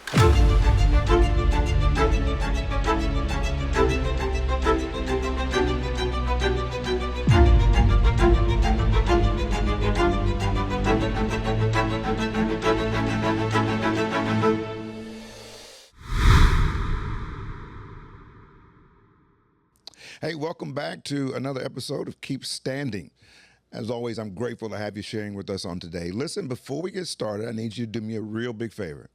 Hey, welcome back to another episode of Keep Standing. As always, I'm grateful to have you sharing with us on today. Listen, before we get started, I need you to do me a real big favor.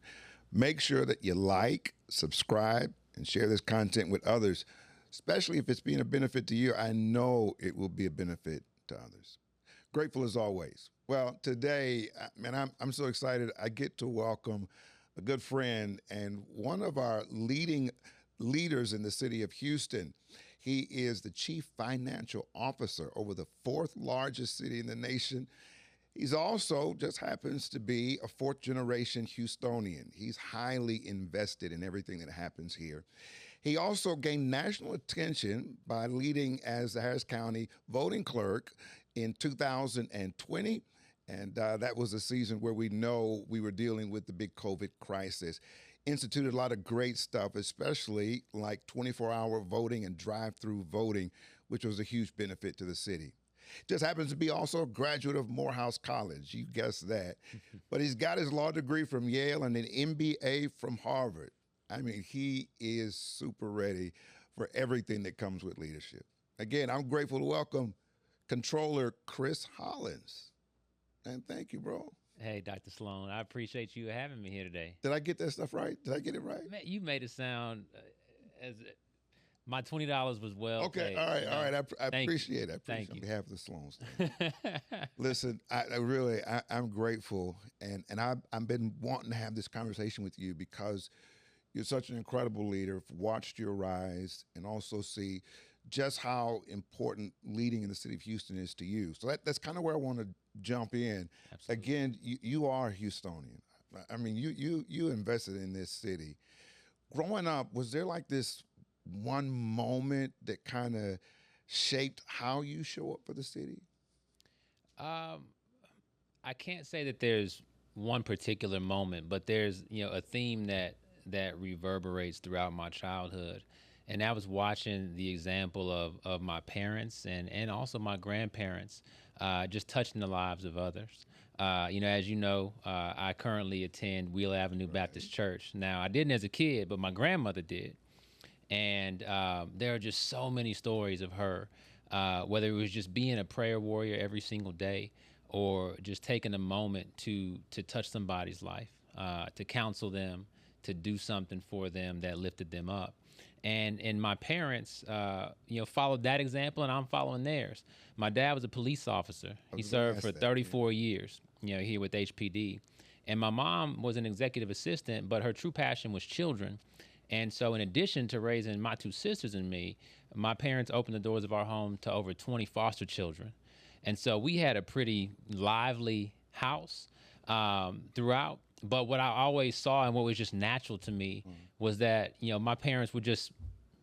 Make sure that you like, subscribe, and share this content with others, especially if it's being a benefit to you. I know it will be a benefit to others. Grateful as always. Well, today, man, I'm so excited. I get to welcome a good friend and one of our leading leaders in the city of Houston. He is the chief financial officer over the fourth largest city in the nation. He's also just happens to be a fourth generation Houstonian. He's highly invested in everything that happens here. He also gained national attention by leading as the Harris County voting clerk in 2020. And that was a season where we know we were dealing with the big COVID crisis. Instituted a lot of great stuff, especially like 24-hour voting and drive-thru voting, which was a huge benefit to the city. Just happens to be also a graduate of Morehouse College. You guessed that. But he's got his law degree from Yale and an MBA from Harvard. I mean, he is super ready for everything that comes with leadership. Again, I'm grateful to welcome Controller Chris Hollins. And thank you, bro. Hey, Dr. Sloan, I appreciate you having me here today. Did I get that stuff right? Did I get it right? Man, you made it sound as my $20 was well Okay, paid. all right, you know? all right. I Thank appreciate you. it. Thank On you. behalf of the Sloans. Listen, I'm grateful, and I've been wanting to have this conversation with you because you're such an incredible leader. Watched your rise, and also see just how important leading in the city of Houston is to you. So that's kind of where I want to jump in. Absolutely. Again, you are Houstonian. I mean, you invested in this city. Growing up, was there like this one moment that kind of shaped how you show up for the city? I can't say that there's one particular moment, but there's a theme that reverberates throughout my childhood. And that was watching the example of my parents and also my grandparents just touching the lives of others. As you know, I currently attend Wheeler Avenue Baptist Church. Now, I didn't as a kid, but my grandmother did. And there are just so many stories of her, whether it was just being a prayer warrior every single day or just taking a moment to touch somebody's life, to counsel them, to do something for them that lifted them up. And my parents, followed that example, and I'm following theirs. My dad was a police officer. He served for 34 years, here with HPD. And my mom was an executive assistant, but her true passion was children. And so in addition to raising my two sisters and me, my parents opened the doors of our home to over 20 foster children. And so we had a pretty lively house throughout. But what I always saw and what was just natural to me was that, my parents were just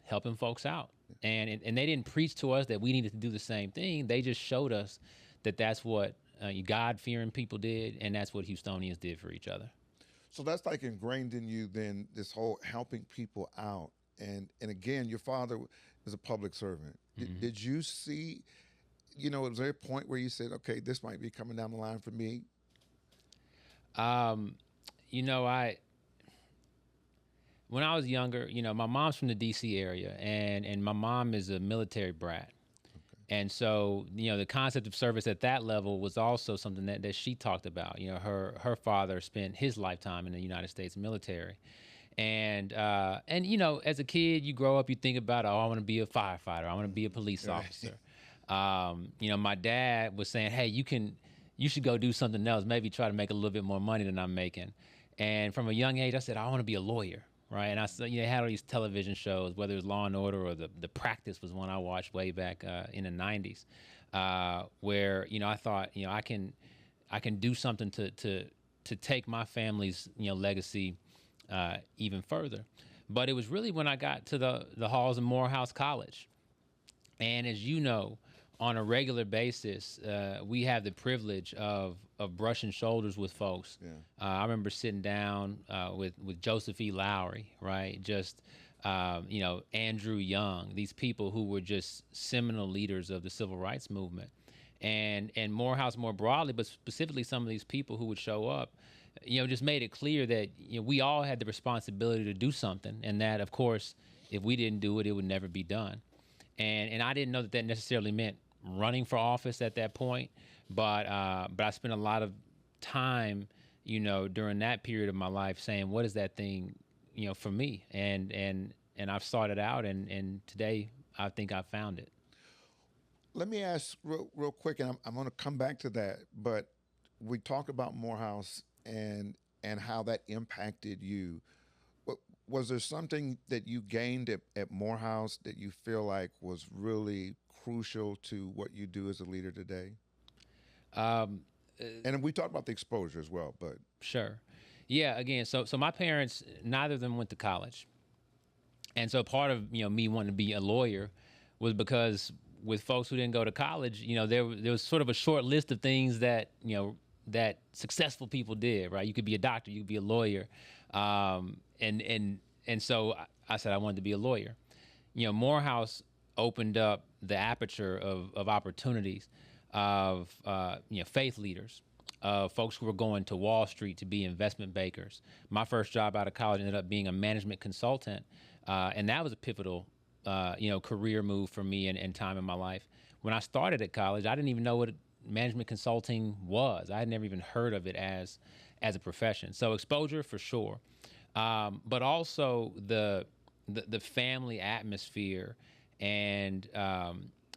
helping folks out. And they didn't preach to us that we needed to do the same thing. They just showed us that that's what God-fearing people did, and that's what Houstonians did for each other. So that's like ingrained in you then, this whole helping people out. And again, your father is a public servant. Did you see, was there a point where you said, okay, this might be coming down the line for me? When I was younger, my mom's from the DC area, and my mom is a military brat. And so, the concept of service at that level was also something that she talked about. Her father spent his lifetime in the United States military. And as a kid, you grow up, you think about, I want to be a firefighter. I want to be a police officer. My dad was saying, hey, you should go do something else, maybe try to make a little bit more money than I'm making. And from a young age, I said, I want to be a lawyer. Right. And I had all these television shows, whether it was Law and Order or the Practice was one I watched way back in the 90s, where, I thought, I can do something to take my family's, legacy even further. But it was really when I got to the halls of Morehouse College. And as you know, on a regular basis, we have the privilege of brushing shoulders with folks. Yeah. I remember sitting down with Joseph E. Lowry, right? Just Andrew Young, these people who were just seminal leaders of the civil rights movement, and Morehouse more broadly, but specifically some of these people who would show up, just made it clear that we all had the responsibility to do something, and that of course, if we didn't do it, it would never be done. And I didn't know that necessarily meant running for office at that point, but I spent a lot of time, during that period of my life saying, what is that thing, for me? And I've sought it out, and today I think I've found it. Let me ask real quick, and I'm going to come back to that. But we talked about Morehouse and how that impacted you. Was there something that you gained at Morehouse that you feel like was really crucial to what you do as a leader today? And we talked about the exposure as well, but sure, yeah. Again, so my parents, neither of them went to college, and so part of me wanting to be a lawyer was because with folks who didn't go to college, there was sort of a short list of things that that successful people did. Right, you could be a doctor, you could be a lawyer. And so I said I wanted to be a lawyer. Morehouse opened up the aperture of opportunities of faith leaders, of folks who were going to Wall Street to be investment bankers. My first job out of college ended up being a management consultant, and that was a pivotal career move for me and time in my life. When I started at college, I didn't even know what management consulting was. I had never even heard of it as a profession. So exposure for sure. But also the family atmosphere and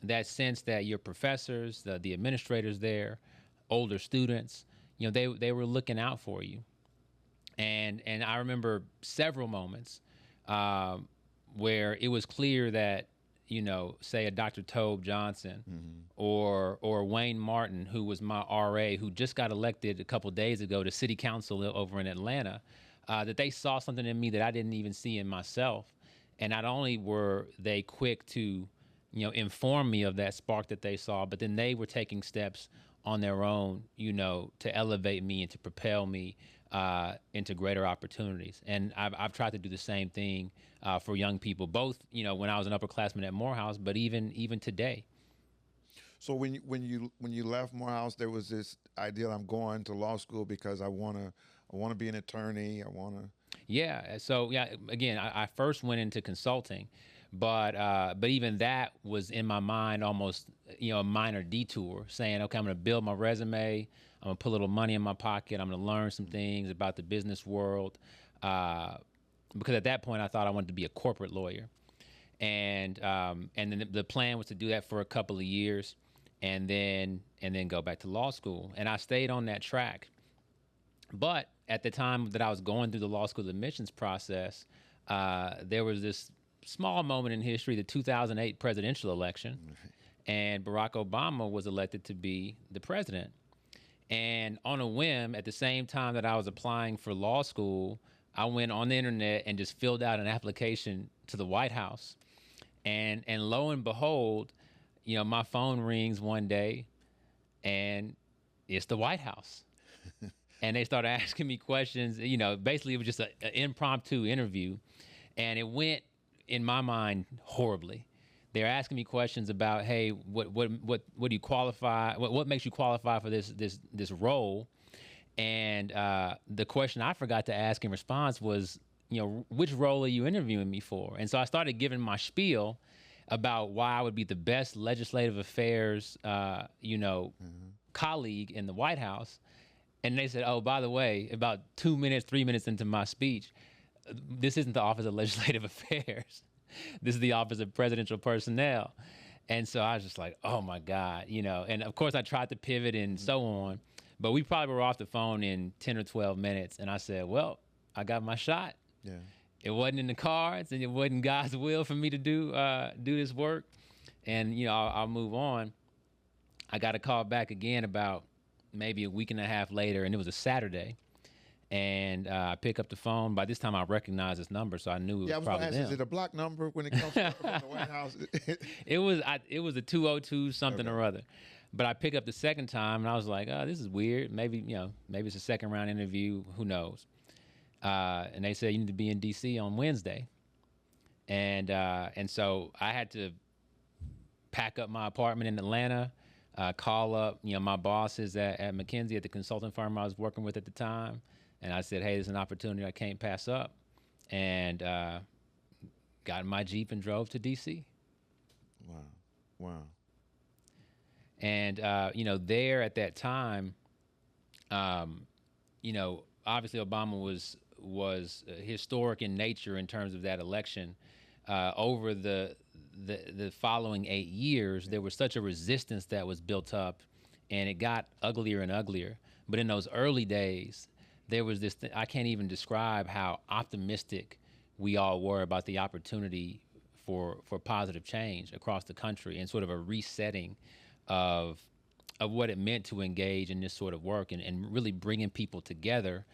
that sense that your professors, the administrators there, older students, they were looking out for you. And I remember several moments where it was clear that, say a Dr. Tobe Johnson or Wayne Martin, who was my RA, who just got elected a couple days ago to city council over in Atlanta, that they saw something in me that I didn't even see in myself. And not only were they quick to, inform me of that spark that they saw, but then they were taking steps on their own, to elevate me and to propel me into greater opportunities. And I've tried to do the same thing for young people, both, when I was an upperclassman at Morehouse, but even today. So when you left Morehouse, there was this idea, I'm going to law school because I want to be an attorney. Yeah. So yeah, again, I first went into consulting, but even that was in my mind almost, a minor detour, saying, okay, I'm going to build my resume. I'm going to put a little money in my pocket. I'm going to learn some things about the business world. Because at that point I thought I wanted to be a corporate lawyer. And then the plan was to do that for a couple of years and then go back to law school. And I stayed on that track. But at the time that I was going through the law school admissions process, there was this small moment in history, the 2008 presidential election, and Barack Obama was elected to be the president. And on a whim, at the same time that I was applying for law school, I went on the internet and just filled out an application to the White House. And lo and behold, my phone rings one day and it's the White House. And they started asking me questions. Basically it was just an impromptu interview, and it went, in my mind, horribly. They're asking me questions about, hey, what do you qualify? What makes you qualify for this role? And the question I forgot to ask in response was, which role are you interviewing me for? And so I started giving my spiel about why I would be the best legislative affairs, colleague in the White House. And they said, oh, by the way, about 2 minutes, 3 minutes into my speech, this isn't the Office of Legislative Affairs. This is the Office of Presidential Personnel. And so I was just like, oh my God, and of course I tried to pivot and so on, but we probably were off the phone in 10 or 12 minutes. And I said, well, I got my shot. Yeah. It wasn't in the cards, and it wasn't God's will for me to do this work. And, I'll move on. I got a call back again about maybe a week and a half later, and it was a Saturday. And I pick up the phone. By this time, I recognize this number, so I knew it was Yeah, I was going probably to ask, is them. it a block number when it comes from the White House? It was a 202 something or other. But I pick up the second time, and I was like, oh, this is weird. Maybe maybe it's a second round interview. Who knows? And they said you need to be in D.C. on Wednesday. And so I had to pack up my apartment in Atlanta, call up my bosses at McKinsey, at the consulting firm I was working with at the time, and I said, hey, there's an opportunity I can't pass up, and got in my Jeep and drove to D.C. Wow. And there at that time, obviously Obama was historic in nature in terms of that election. Over the following 8 years, there was such a resistance that was built up, and it got uglier and uglier. But in those early days, there was this I can't even describe how optimistic we all were about the opportunity for positive change across the country, and sort of a resetting of what it meant to engage in this sort of work, and really bringing people together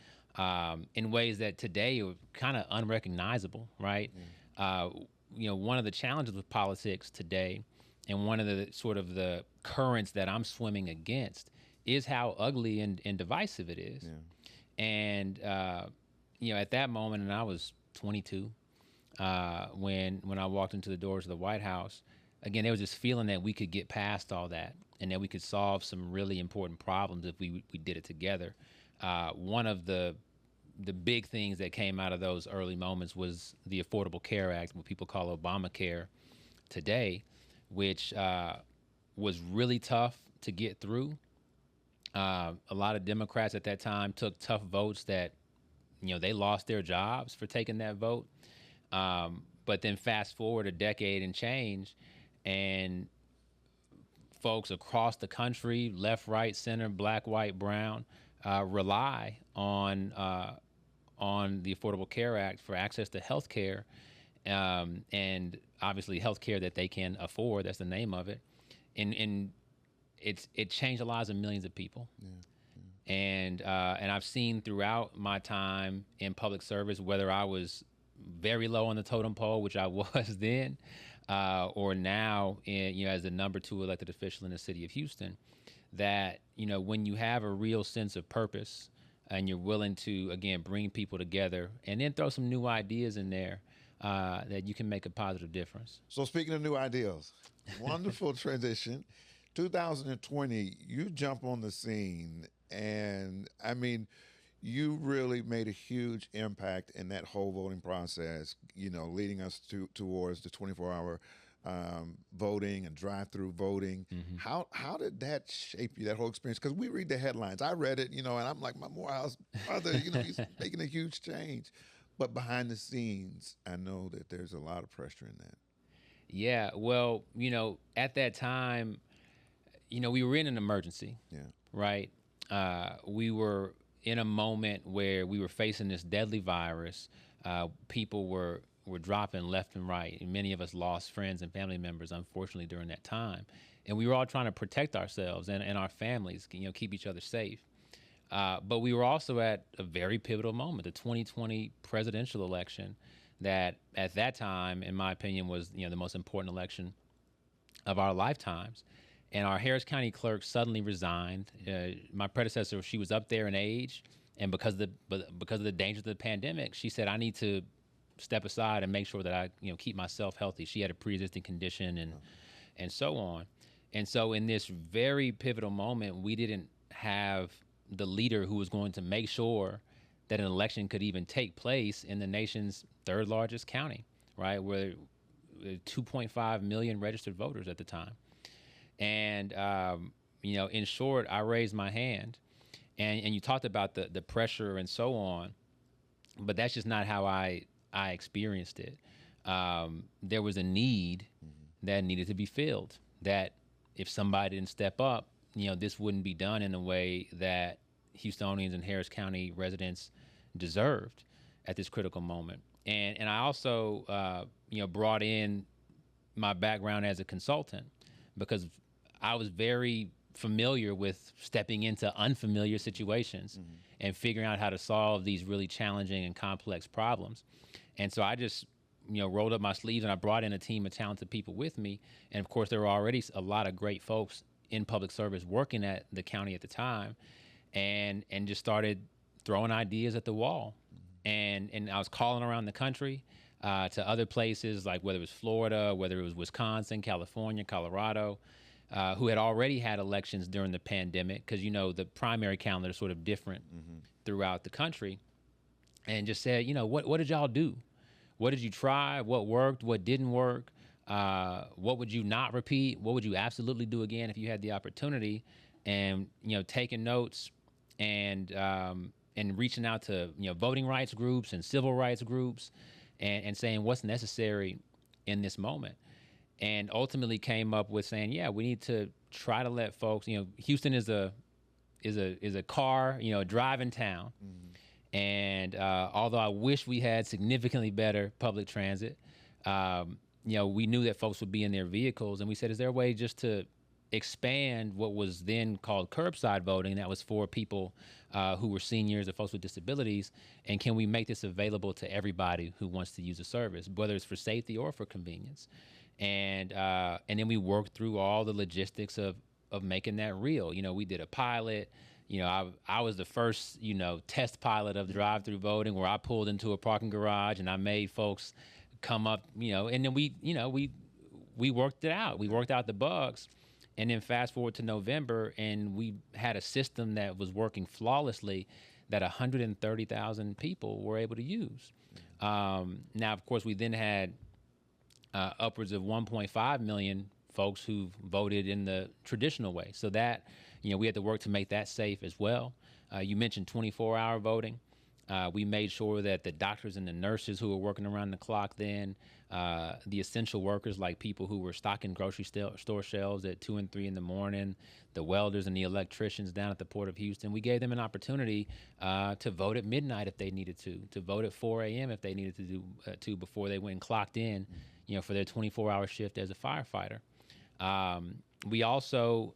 in ways that today are kind of unrecognizable, right? One of the challenges with politics today, and one of the sort of the currents that I'm swimming against, is how ugly and divisive it is. Yeah. And at that moment, and I was 22 when I walked into the doors of the White House. Again, there was this feeling that we could get past all that, and that we could solve some really important problems if we did it together. One of the big things that came out of those early moments was the Affordable Care Act, what people call Obamacare today, which was really tough to get through. A lot of Democrats at that time took tough votes that, they lost their jobs for taking that vote. But then fast forward a decade and change, and folks across the country, left, right, center, black, white, brown, rely on the Affordable Care Act for access to health care, and obviously health care that they can afford. That's the name of it. And it changed the lives of millions of people. Yeah. And I've seen throughout my time in public service, whether I was very low on the totem pole, which I was then, or now as the number 2 elected official in the city of Houston, that when you have a real sense of purpose, and you're willing to, again, bring people together and then throw some new ideas in there, that you can make a positive difference. So speaking of new ideas, wonderful transition. 2020, you jump on the scene, and I mean, you really made a huge impact in that whole voting process, leading us towards the 24-hour voting and drive-through voting. Mm-hmm. How did that shape you, that whole experience? Because we read the headlines. I read it, and I'm like, my Morehouse brother, he's making a huge change. But behind the scenes, I know that there's a lot of pressure in that. Yeah, well, at that time, we were in an emergency. Yeah. Right? We were in a moment where we were facing this deadly virus. People were dropping left and right, and many of us lost friends and family members, unfortunately, during that time. And we were all trying to protect ourselves and our families, keep each other safe. But we were also at a very pivotal moment, the 2020 presidential election, that at that time, in my opinion, was the most important election of our lifetimes. And our Harris County clerk suddenly resigned. My predecessor, she was up there in age, and because of the dangers of the pandemic, she said, I need to step aside and make sure that I keep myself healthy. She had a pre-existing condition and so on. And so in this very pivotal moment, we didn't have the leader who was going to make sure that an election could even take place in the nation's 3rd largest county, right? Where 2.5 million registered voters at the time. And, in short, I raised my hand, and you talked about the pressure and so on, but that's just not how I experienced it. There was a need that needed to be filled, that if somebody didn't step up, this wouldn't be done in a way that Houstonians and Harris County residents deserved at this critical moment. And I also, brought in my background as a consultant, because I was very familiar with stepping into unfamiliar situations and figuring out how to solve these really challenging and complex problems. And so I just, rolled up my sleeves and I brought in a team of talented people with me. And of course, there were already a lot of great folks in public service working at the county at the time, and just started throwing ideas at the wall. And I was calling around the country to other places, like whether it was Florida, whether it was Wisconsin, California, Colorado, who had already had elections during the pandemic, because the primary calendar is sort of different throughout the country, and just said, what did y'all do? What did you try? What worked? What didn't work? What would you not repeat? What would you absolutely do again if you had the opportunity? And taking notes and reaching out to voting rights groups and civil rights groups, and saying what's necessary in this moment. And ultimately came up with saying, yeah, we need to try to let folks, Houston is a car, driving town. And although I wish we had significantly better public transit, we knew that folks would be in their vehicles. And we said, is there a way just to expand what was then called curbside voting, that was for people who were seniors or folks with disabilities, and can we make this available to everybody who wants to use the service, whether it's for safety or for convenience? And then we worked through all the logistics of making that real. We did a pilot. I was the first, test pilot of the drive-thru voting, where I pulled into a parking garage and I made folks come up, and then we worked it out. We worked out the bugs, and then fast forward to November, and we had a system that was working flawlessly that 130,000 people were able to use. Now, of course, we then had upwards of 1.5 million folks who voted in the traditional way. So that, we had to work to make that safe as well. You mentioned 24-hour voting. We made sure that the doctors and the nurses who were working around the clock then, the essential workers like people who were stocking grocery store shelves at 2 and 3 in the morning, the welders and the electricians down at the Port of Houston, we gave them an opportunity to vote at midnight if they needed to vote at 4 a.m. if they needed to before they went and clocked in, for their 24-hour shift as a firefighter. We also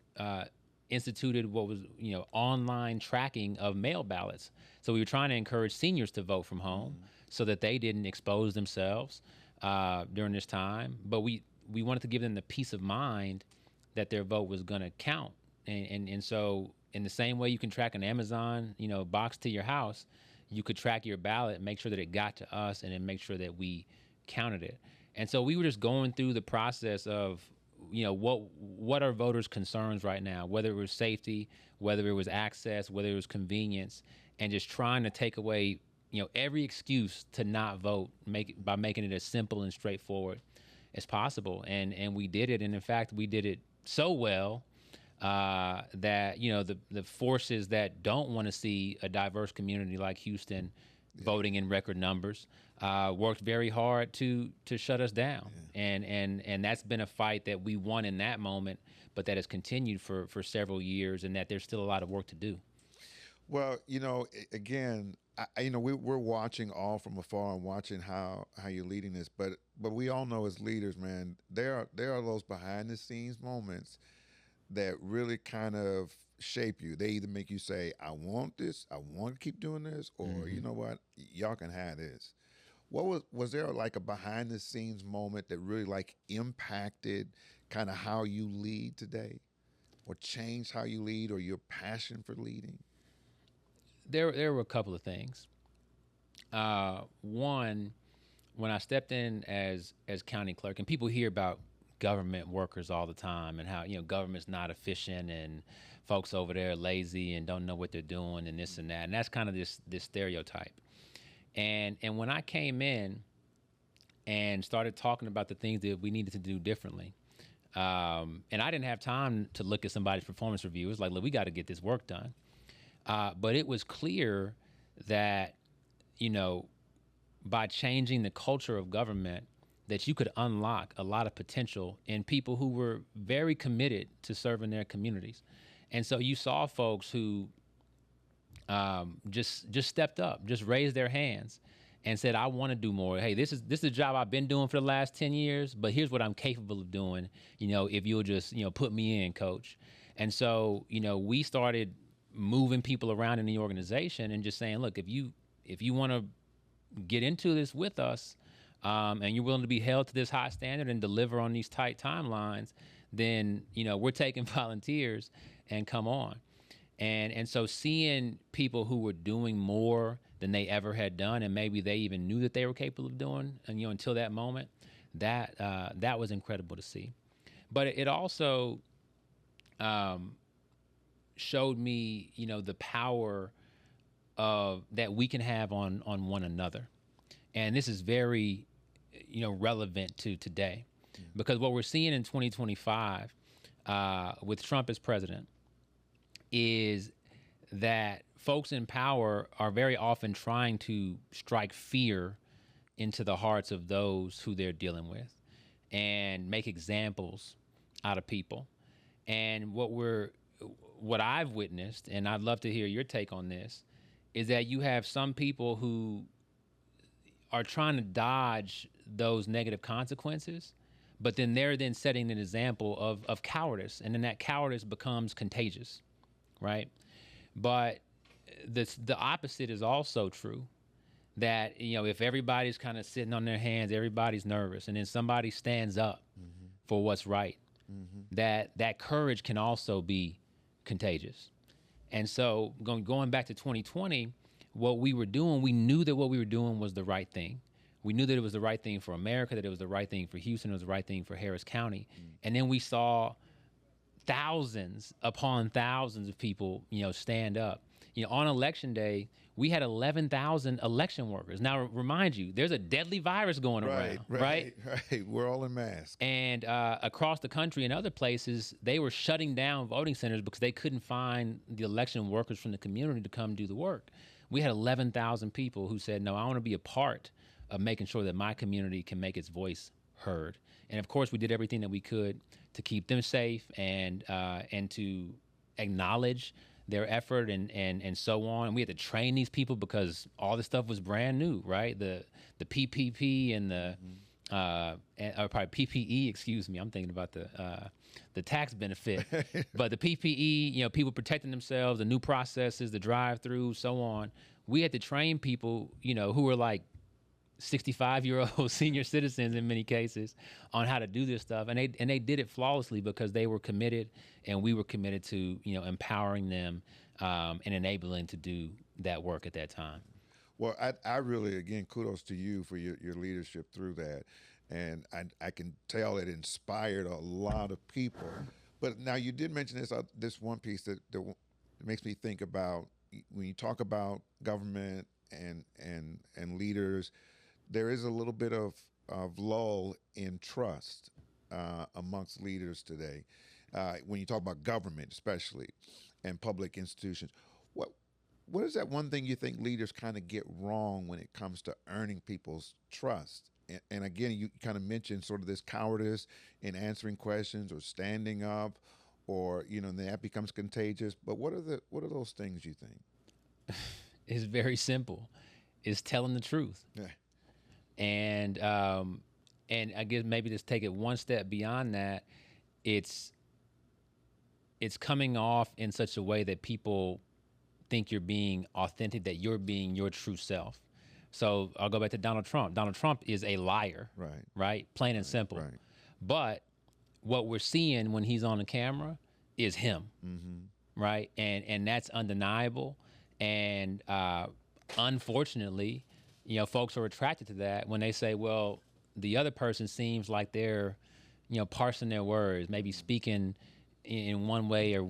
instituted what was, online tracking of mail ballots. So we were trying to encourage seniors to vote from home so that they didn't expose themselves during this time. But we wanted to give them the peace of mind that their vote was going to count. And so in the same way you can track an Amazon, box to your house, you could track your ballot, make sure that it got to us, and then make sure that we counted it. And so we were just going through the process of, what are voters' concerns right now, whether it was safety, whether it was access, whether it was convenience, and just trying to take away, every excuse to not vote, by making it as simple and straightforward as possible. And we did it. And in fact, we did it so well that, the forces that don't want to see a diverse community like Houston voting in record numbers worked very hard to shut us down. And that's been a fight that we won in that moment, but that has continued for several years, and that there's still a lot of work to do. Well, again, we're watching all from afar and watching how you're leading this, but we all know as leaders, man, there are those behind the scenes moments that really kind of shape you. They either make you say, I want this, I want to keep doing this, or you know what, y'all can have this. What was there like a behind the scenes moment that really like impacted kind of how you lead today, or changed how you lead, or your passion for leading? There were a couple of things. One, when I stepped in as county clerk, and people hear about government workers all the time and how, government's not efficient and folks over there are lazy and don't know what they're doing and this and that. And that's kind of this stereotype. And when I came in and started talking about the things that we needed to do differently, and I didn't have time to look at somebody's performance review. It was like, look, we got to get this work done. But it was clear that, by changing the culture of government, that you could unlock a lot of potential in people who were very committed to serving their communities. And so you saw folks who just stepped up, just raised their hands and said, I want to do more. Hey, this is a job I've been doing for the last 10 years, but here's what I'm capable of doing, if you'll just, put me in, coach. And so, we started moving people around in the organization and just saying, look, if you want to get into this with us, and you're willing to be held to this high standard and deliver on these tight timelines, then we're taking volunteers and come on. And so seeing people who were doing more than they ever had done, and maybe they even knew that they were capable of doing, and until that moment, that was incredible to see. But it also showed me, the power of that we can have on one another. And this is very, relevant to today, because what we're seeing in 2025 with Trump as president is that folks in power are very often trying to strike fear into the hearts of those who they're dealing with and make examples out of people. And what I've witnessed, and I'd love to hear your take on this, is that you have some people who are trying to dodge those negative consequences, but then they're then setting an example of cowardice, and then that cowardice becomes contagious, right? But the opposite is also true, that if everybody's kind of sitting on their hands, everybody's nervous, and then somebody stands up for what's right, that courage can also be contagious. And so going back to 2020, what we were doing, we knew that what we were doing was the right thing. We knew that it was the right thing for America, that it was the right thing for Houston, it was the right thing for Harris County. And then we saw thousands upon thousands of people, stand up. On election day, we had 11,000 election workers. Now, remind you, there's a deadly virus going around, right? Right. We're all in masks. And across the country and other places, they were shutting down voting centers because they couldn't find the election workers from the community to come do the work. We had 11,000 people who said, no, I want to be a part of making sure that my community can make its voice heard. And of course, we did everything that we could to keep them safe and to acknowledge their effort and so on. And we had to train these people because all this stuff was brand new, right? The PPP and or probably PPE, excuse me. I'm thinking about the tax benefit, but the PPE, people protecting themselves, the new processes, the drive-through, so on. We had to train people, who were like 65-year-old senior citizens in many cases on how to do this stuff. And they did it flawlessly because they were committed, and we were committed to, empowering them and enabling to do that work at that time. Well, I really, again, kudos to you for your leadership through that. And I can tell it inspired a lot of people. But now you did mention this one piece that makes me think about when you talk about government and leaders, there is a little bit of lull in trust amongst leaders today. When you talk about government, especially, and public institutions, what is that one thing you think leaders kind of get wrong when it comes to earning people's trust? And again, you kind of mentioned sort of this cowardice in answering questions or standing up, or that becomes contagious. But what are those things you think? It's very simple. It's telling the truth. Yeah. And I guess maybe just take it one step beyond that. It's coming off in such a way that people think you're being authentic, that you're being your true self. So I'll go back to Donald Trump. Donald Trump is a liar, right? Plain and simple. Right. But what we're seeing when he's on the camera is him, right? And that's undeniable. And unfortunately, folks are attracted to that when they say, well, the other person seems like they're, parsing their words, maybe speaking in one way, or,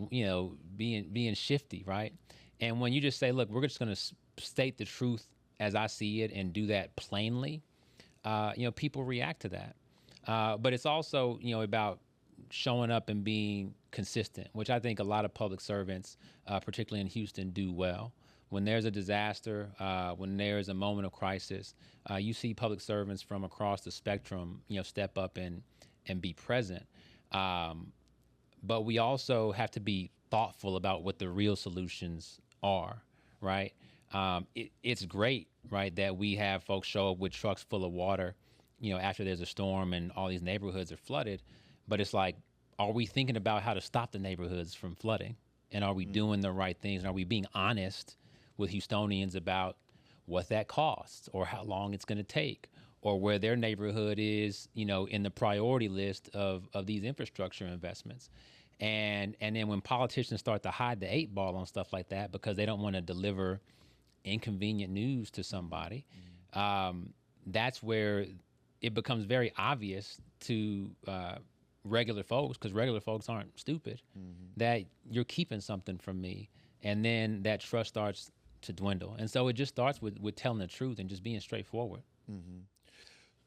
being shifty, right? And when you just say, look, we're just going to state the truth as I see it and do that plainly, people react to that. But it's also, about showing up and being consistent, which I think a lot of public servants, particularly in Houston, do well. When there's a disaster, when there's a moment of crisis, you see public servants from across the spectrum, step up and be present. But we also have to be thoughtful about what the real solutions are, right? It's great, right, that we have folks show up with trucks full of water, after there's a storm and all these neighborhoods are flooded. But it's like, are we thinking about how to stop the neighborhoods from flooding? And are we doing the right things? And are we being honest with Houstonians about what that costs or how long it's going to take or where their neighborhood is, in the priority list of these infrastructure investments? And then when politicians start to hide the 8 ball on stuff like that because they don't want to deliver inconvenient news to somebody, that's where it becomes very obvious to regular folks, because regular folks aren't stupid, that you're keeping something from me. And then that trust starts to dwindle. And so it just starts with telling the truth and just being straightforward.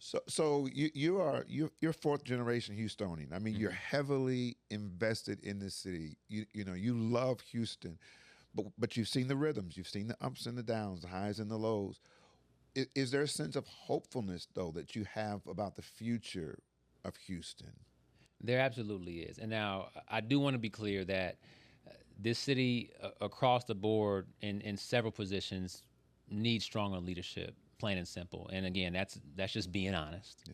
So you're fourth generation Houstonian. I mean, you're heavily invested in this city. You love Houston, but you've seen the rhythms, you've seen the ups and the downs, the highs and the lows. Is there a sense of hopefulness though that you have about the future of Houston? There absolutely is. And now I do want to be clear that this city across the board in several positions needs stronger leadership, plain and simple. And again, that's just being honest,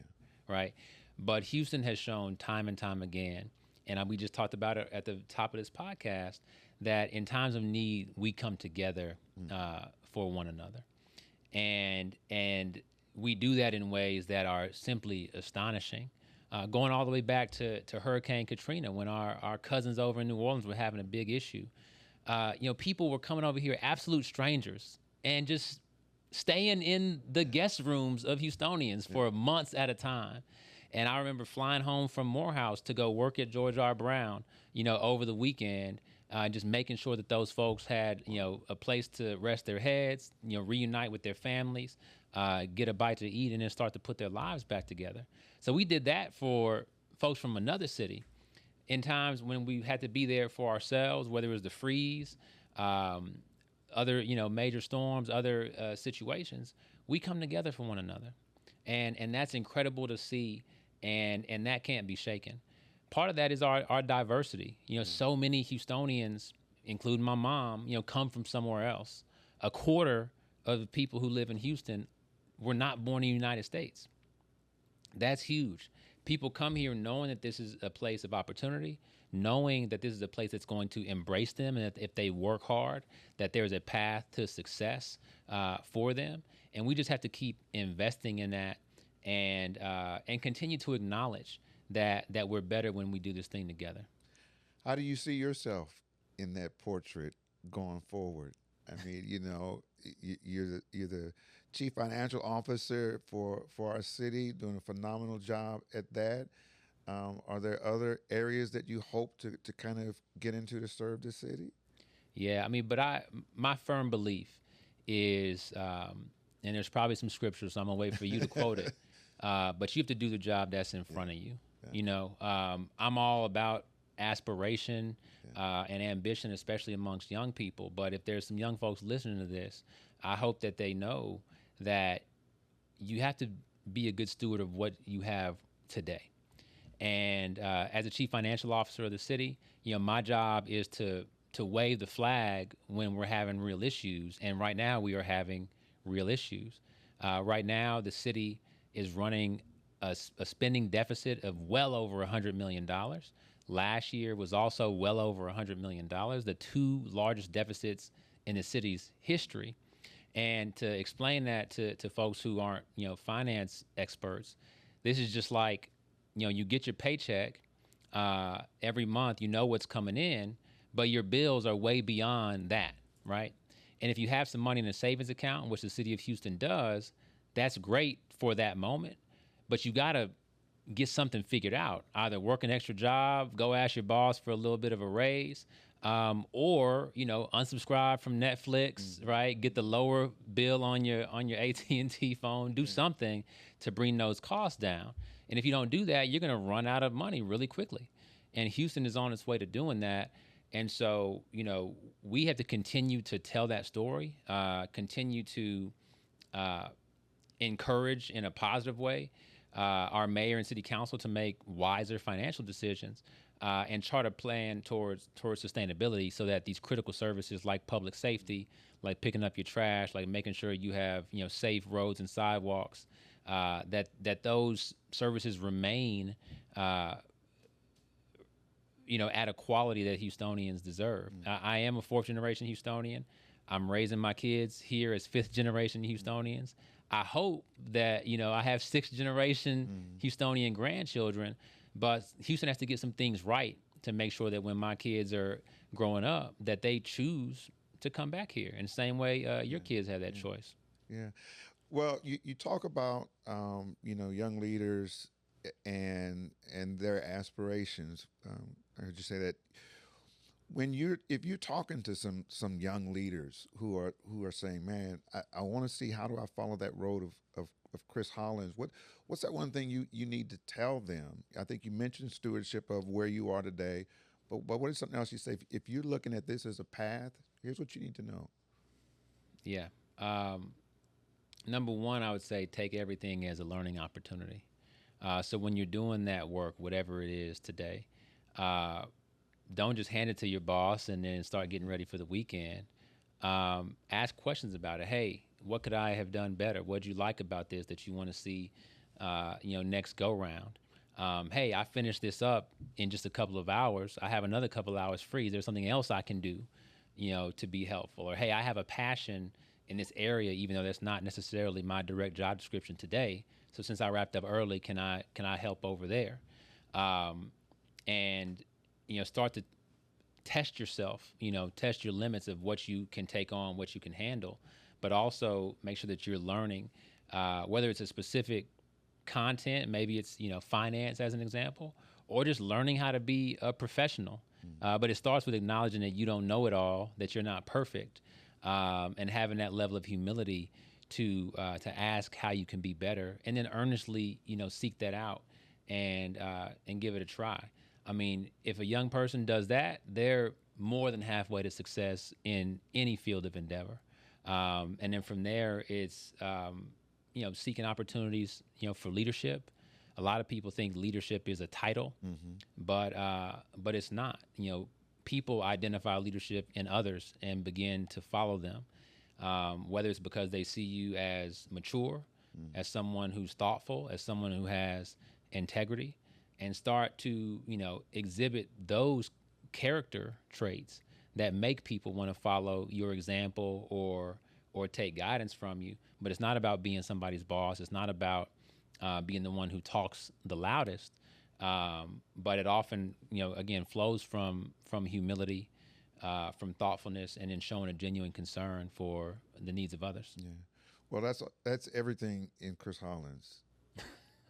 right? But Houston has shown time and time again, and we just talked about it at the top of this podcast, that in times of need, we come together for one another. And we do that in ways that are simply astonishing. Going all the way back to Hurricane Katrina, when our cousins over in New Orleans were having a big issue, people were coming over here, absolute strangers, and just staying in the guest rooms of Houstonians for months at a time. And I remember flying home from Morehouse to go work at George R. Brown, over the weekend, just making sure that those folks had, a place to rest their heads, reunite with their families, get a bite to eat, and then start to put their lives back together. So we did that for folks from another city in times when we had to be there for ourselves, whether it was the freeze, other, major storms, other situations. We come together for one another. And that's incredible to see, and that can't be shaken. Part of that is our diversity. So many Houstonians, including my mom, come from somewhere else. A quarter of the people who live in Houston were not born in the United States. That's huge. People come here knowing that this is a place of opportunity, knowing that this is a place that's going to embrace them, and that if they work hard, that there's a path to success for them. And we just have to keep investing in that and continue to acknowledge that we're better when we do this thing together. How do you see yourself in that portrait going forward? I mean, you're the chief financial officer for our city, doing a phenomenal job at that. Are there other areas that you hope to kind of get into to serve the city? Yeah, I mean, but my firm belief is, and there's probably some scripture, so I'm gonna wait for you to quote it. But you have to do the job that's in front of you. I'm all about aspiration and ambition, especially amongst young people. But if there's some young folks listening to this, I hope that they know that you have to be a good steward of what you have today. And as a chief financial officer of the city, my job is to wave the flag when we're having real issues. And right now we are having real issues. Right now the city is running a spending deficit of well over $100 million. Last year was also well over $100 million, the two largest deficits in the city's history. And to explain that to folks who aren't, finance experts, this is just like, you get your paycheck every month, what's coming in, but your bills are way beyond that, right? And if you have some money in a savings account, which the city of Houston does, that's great for that moment, but you gotta get something figured out. Either work an extra job, go ask your boss for a little bit of a raise, or unsubscribe from Netflix, right? Get the lower bill on your AT&T phone. Do something to bring those costs down. And if you don't do that, you're going to run out of money really quickly. And Houston is on its way to doing that. And so, we have to continue to tell that story, continue to encourage in a positive way our mayor and city council to make wiser financial decisions, and chart a plan towards sustainability, so that these critical services like public safety, like picking up your trash, like making sure you have safe roads and sidewalks, that those services remain at a quality that Houstonians deserve. I am a fourth generation Houstonian. I'm raising my kids here as fifth generation Houstonians. I hope that, I have sixth generation Houstonian grandchildren, but Houston has to get some things right to make sure that when my kids are growing up, that they choose to come back here. In the same way your kids have that choice. Yeah. Well, you talk about, young leaders and their aspirations. I heard you say that if you're talking to some young leaders who are saying, man, I want to see, how do I follow that road of Chris Hollins? What's that one thing you need to tell them? I think you mentioned stewardship of where you are today, but what is something else you say? If you're looking at this as a path, here's what you need to know. Yeah. Number one, I would say take everything as a learning opportunity. So when you're doing that work, whatever it is today, don't just hand it to your boss and then start getting ready for the weekend. Ask questions about it. Hey, what could I have done better? What'd you like about this that you want to see, next go round? Hey, I finished this up in just a couple of hours. I have another couple of hours free. Is there something else I can do, to be helpful? Or, hey, I have a passion in this area, even though that's not necessarily my direct job description today. So since I wrapped up early, can I help over there? And start to test yourself, test your limits of what you can take on, what you can handle, but also make sure that you're learning, whether it's a specific content, maybe it's, finance as an example, or just learning how to be a professional. But it starts with acknowledging that you don't know it all, that you're not perfect, and having that level of humility to ask how you can be better, and then earnestly, seek that out and give it a try. I mean, if a young person does that, they're more than halfway to success in any field of endeavor. And then from there, it's, seeking opportunities, for leadership. A lot of people think leadership is a title, but it's not. People identify leadership in others and begin to follow them, whether it's because they see you as mature, as someone who's thoughtful, as someone who has integrity, and start to, exhibit those character traits that make people want to follow your example or take guidance from you. But it's not about being somebody's boss. It's not about being the one who talks the loudest. But it often, again, flows from humility, from thoughtfulness, and then showing a genuine concern for the needs of others. Yeah. Well, that's everything in Chris Hollins.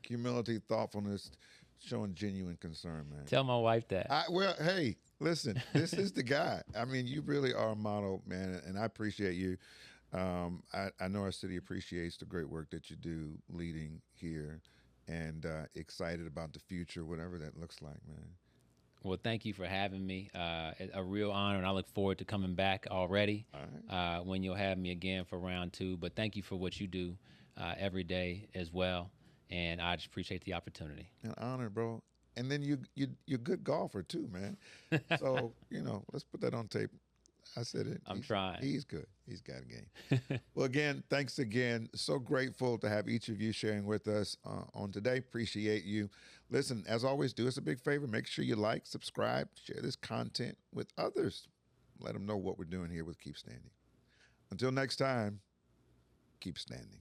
Humility, thoughtfulness, showing genuine concern, man. Tell my wife that. Well, hey, listen, this is the guy. I mean, you really are a model, man, and I appreciate you. I know our city appreciates the great work that you do leading here, and excited about the future, whatever that looks like, man. Well, thank you for having me. A real honor, and I look forward to coming back already. All right. When you'll have me again for round 2. But thank you for what you do every day as well, and I just appreciate the opportunity. An honor, bro. And then you're a good golfer too, man. So let's put that on tape. I said it. I'm trying. He's good. He's got a game. Well, again, thanks again. So grateful to have each of you sharing with us on today. Appreciate you. Listen, as always, do us a big favor. Make sure you like, subscribe, share this content with others. Let them know what we're doing here with Keep Standing. Until next time, keep standing.